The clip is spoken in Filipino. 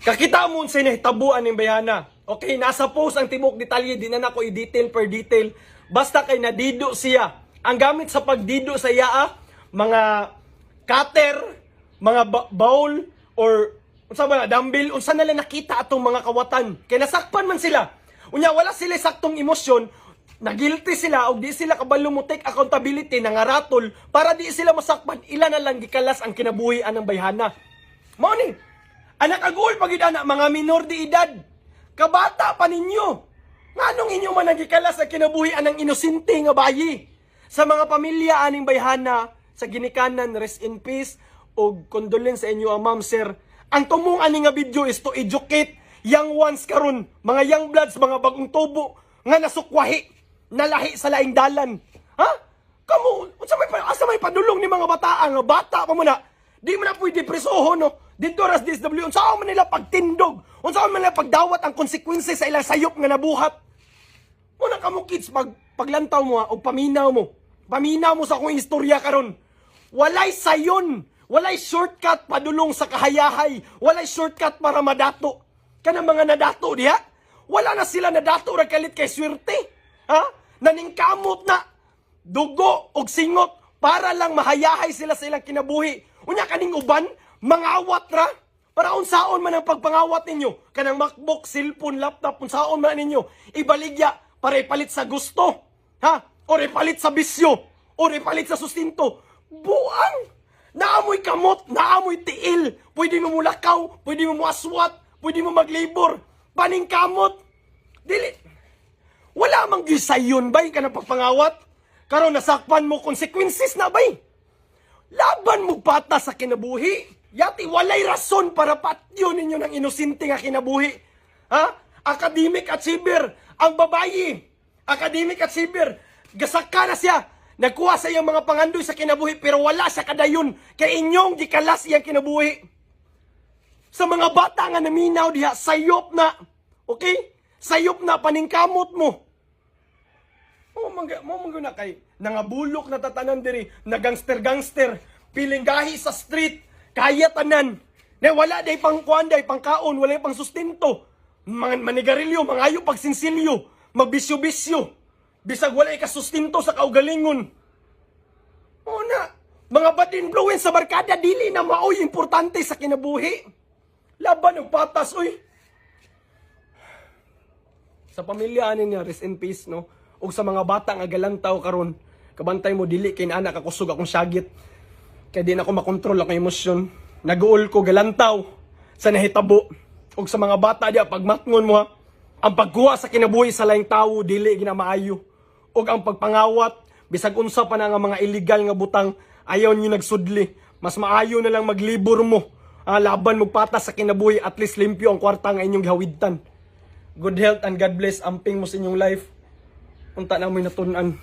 Kakita mo sa inahitabuan ng bayana. Okay, nasa post ang tibok detalye, di na nako i-detail per detail. Basta kay nadido siya. Ang gamit sa pagdido sa iya, mga cutter, mga bowl, or unsa ba na, dumbbell, unsa na lang nakita atong mga kawatan. Kay nasakpan man sila. Unya, wala sila saktong emosyon, nagilty sila o di sila kabalo mo take accountability na ngaratol para di sila masakpan. Ilan na lang gikalas ang kinabuhian ng bayhana. Mao ni, anak agul pagid anak mga minor de edad. Kabata pa ninyo. Nganong inyo man nagikalas ang kinabuhian ng inosente nga bayi. Sa mga pamilya aning bayhana, sa ginikanan, rest in peace, o condolence sa inyo ang ma'am sir. Ang tumong ani nga video is to educate young ones karon, mga young bloods, mga bagong tubo, nga nasukwahi, nalahi sa laing dalan. Ha? Kamu, asa may padulong ni mga bataan, nga bata pa mo na, di mo na pwede presoho, no? Dito ras DSW, unsaon man nila pagtindog, unsaon man nila pagdawat ang konsekwensya sa ilang sayop nga nabuhat. Muna ka mo kids, paglantaw mo o paminaw mo sa akong istorya karon. Walay sayon, walay shortcut padulong sa kahayahay, walay shortcut para madato. Kanang mga nadato diha, wala na sila nadato ra kalit kay swerte. Ha? Naningkamot na dugo og singot para lang mahayahay sila sa ilang kinabuhi. Unya kaning uban, mangawat ra. Para unsaon man ang pagpangawat ninyo, kanang MacBook, cellphone, laptop, unsaon man ninyo, ibaligya para ipalit sa gusto. Ha? O ipalit sa bisyo, o ipalit sa sustinto. Buang! Naamoy kamot, naamoy tiil. Pwede mo mulakaw, pwede mo aswat, pwede mo maglibor. Paning kamot. Dili. Wala mang gisayon bay ka na pagpangawat. Karon nasakpan mo consequences na bay. Laban mo bata sa kinabuhi. Yati walay rason para patyo ninyo ng inosente nga kinabuhi. Ha? Academic achiever. Ang babayi. Academic achiever. Gasaka na siya. Nagkuha sa iyang mga pangandoy sa kinabuhi pero wala siya kadayon. Kaya inyong gikalas iyang kinabuhi. Sa mga bata nga naminaw diha, sayop na. Okay? Sayop na, paningkamot mo. Mo na kay nangabulok na tatanan diri, na gangster-gangster, piling gahi sa street, kaya tanan. Na wala day pang kuan, day pang kaon, wala pang sustento. Manigarilyo, mangayo pagsinsilyo, magbisyo-bisyo. Bisag wala ka sustento sa kaugalingon. Na, mga bad influence sa barkada, dili na maoy importante sa kinabuhi. Laban ng patas, uy. Sa pamilya anin niya, rest in peace, no? O sa mga bata nga galantaw karon, kabantay mo dili kay anak ako kusog akong syagit. Kaya di na ako makontrol akong emosyon. Naguol ko galantaw sa nahitabo. O sa mga bata diya pagmatngon mo ha, ang pagkuha sa kinabuhi sa laing tawo dili ginamaayo. O ang pagpangawat bisag unsa pa na nga mga illegal nga butang ayaw niyo nagsudli. Mas maayo na lang maglibor mo. Laban magpatas sa kinabuhi, at least limpyo ang kwarta nga inyong gihawidtan. Good health and God bless. Amping mo sa inyong life. Unta na mo'y natunan.